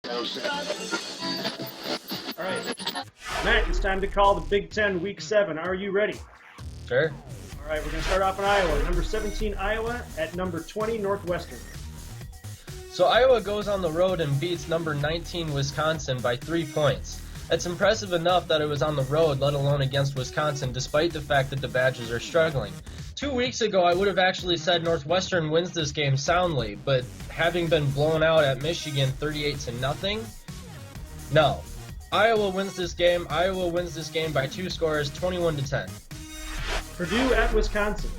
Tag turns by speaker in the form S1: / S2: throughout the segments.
S1: All right, Matt, it's time to call the Big Ten Week 7. Are you ready?
S2: Sure.
S1: All right, we're going to start off in Iowa. Number 17, Iowa, at number 20, Northwestern.
S2: So Iowa goes on the road and beats number 19 Wisconsin by 3 points. It's impressive enough that it was on the road, let alone against Wisconsin, despite the fact that the Badgers are struggling. 2 weeks ago, I would have actually said Northwestern wins this game soundly, but having been blown out at Michigan 38-0, no. Iowa wins this game. Iowa wins this game by 2 scores, 21-10.
S1: Purdue at Wisconsin.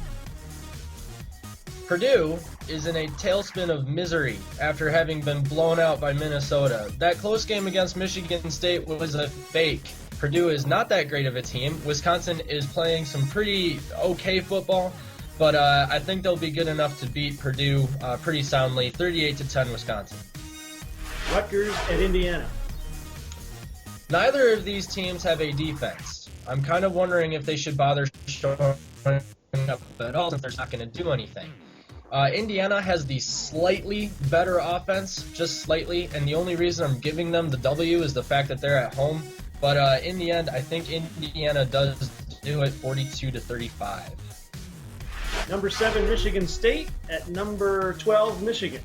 S2: Purdue is in a tailspin of misery after having been blown out by Minnesota. That close game against Michigan State was a fake. Purdue is not that great of a team. Wisconsin is playing some pretty okay football, but I think they'll be good enough to beat Purdue pretty soundly, 38-10 Wisconsin.
S1: Rutgers at Indiana.
S2: Neither of these teams have a defense. I'm kind of wondering if they should bother showing up at all since they're not going to do anything. Indiana has the slightly better offense, just slightly, and the only reason I'm giving them the W is the fact that they're at home. But in the end, I think Indiana does do it 42-35.
S1: Number 7, Michigan State, at number 12, Michigan.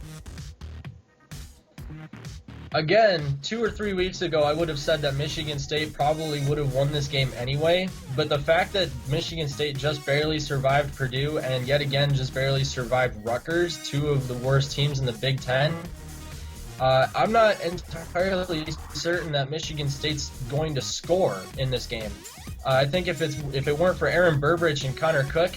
S2: Again, 2 or 3 weeks ago, I would have said that Michigan State probably would have won this game anyway, but the fact that Michigan State just barely survived Purdue and yet again just barely survived Rutgers, 2 of the worst teams in the Big Ten, I'm not entirely certain that Michigan State's going to score in this game. I think if it weren't for Aaron Burbridge and Connor Cook,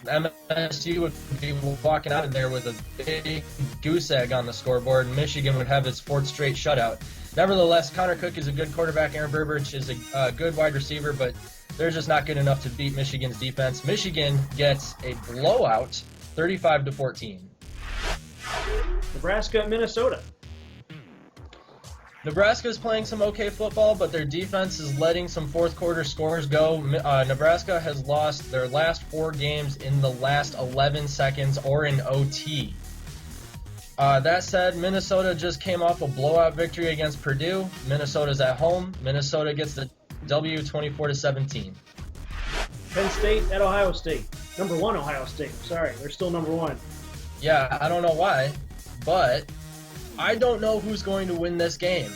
S2: MSU would be walking out of there with a big goose egg on the scoreboard, and Michigan would have its 4th straight shutout. Nevertheless, Connor Cook is a good quarterback. Aaron Burbridge is a good wide receiver, but they're just not good enough to beat Michigan's defense. Michigan gets a blowout, 35-14.
S1: Nebraska at Minnesota.
S2: Nebraska's playing some okay football, but their defense is letting some fourth quarter scores go. Nebraska has lost their last 4 games in the last 11 seconds or in OT. That said, Minnesota just came off a blowout victory against Purdue. Minnesota's at home. Minnesota gets the W 24-17.
S1: Penn State at Ohio State. Number 1 Ohio State. Sorry, they're still number 1.
S2: Yeah, I don't know why, but I don't know who's going to win this game.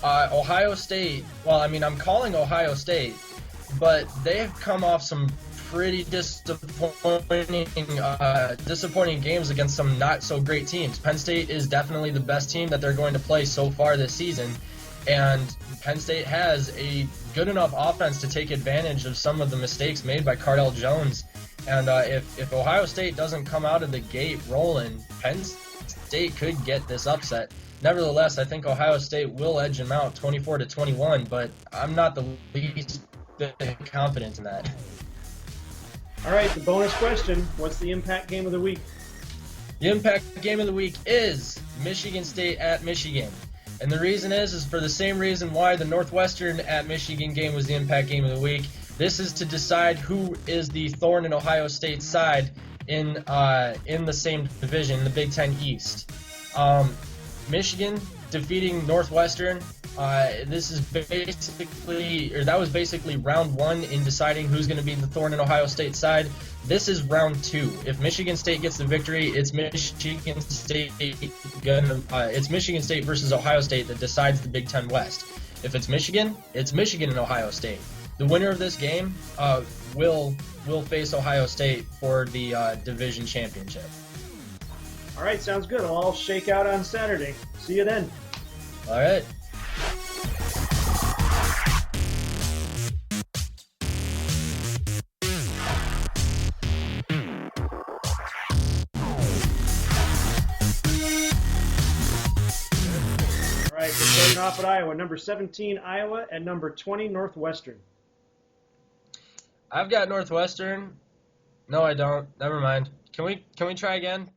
S2: Ohio State, well, I mean, I'm calling Ohio State, but they've come off some pretty disappointing games against some not-so-great teams. Penn State is definitely the best team that they're going to play so far this season, and Penn State has a good enough offense to take advantage of some of the mistakes made by Cardell Jones. And if Ohio State doesn't come out of the gate rolling, Penn State could get this upset. Nevertheless, I think Ohio State will edge them out 24-21, but I'm not the least bit confident in that.
S1: All right, the bonus question, what's the impact game of the week?
S2: The impact game of the week is Michigan State at Michigan. And the reason is for the same reason why the Northwestern at Michigan game was the impact game of the week. This is to decide who is the thorn in Ohio State's side in the same division, the Big Ten East. Michigan defeating Northwestern. That was basically round 1 in deciding who's going to be the thorn in Ohio State's side. This is round 2. If Michigan State gets the victory, it's Michigan State versus Ohio State that decides the Big Ten West. If it's Michigan and Ohio State. The winner of this game will face Ohio State for the division championship.
S1: All right, sounds good. I'll all shake out on Saturday. See you then.
S2: All right.
S1: All right, we're starting off at Iowa. Number 17, Iowa, and number 20, Northwestern.
S2: I've got Northwestern. No, I don't. Never mind. Can we try again?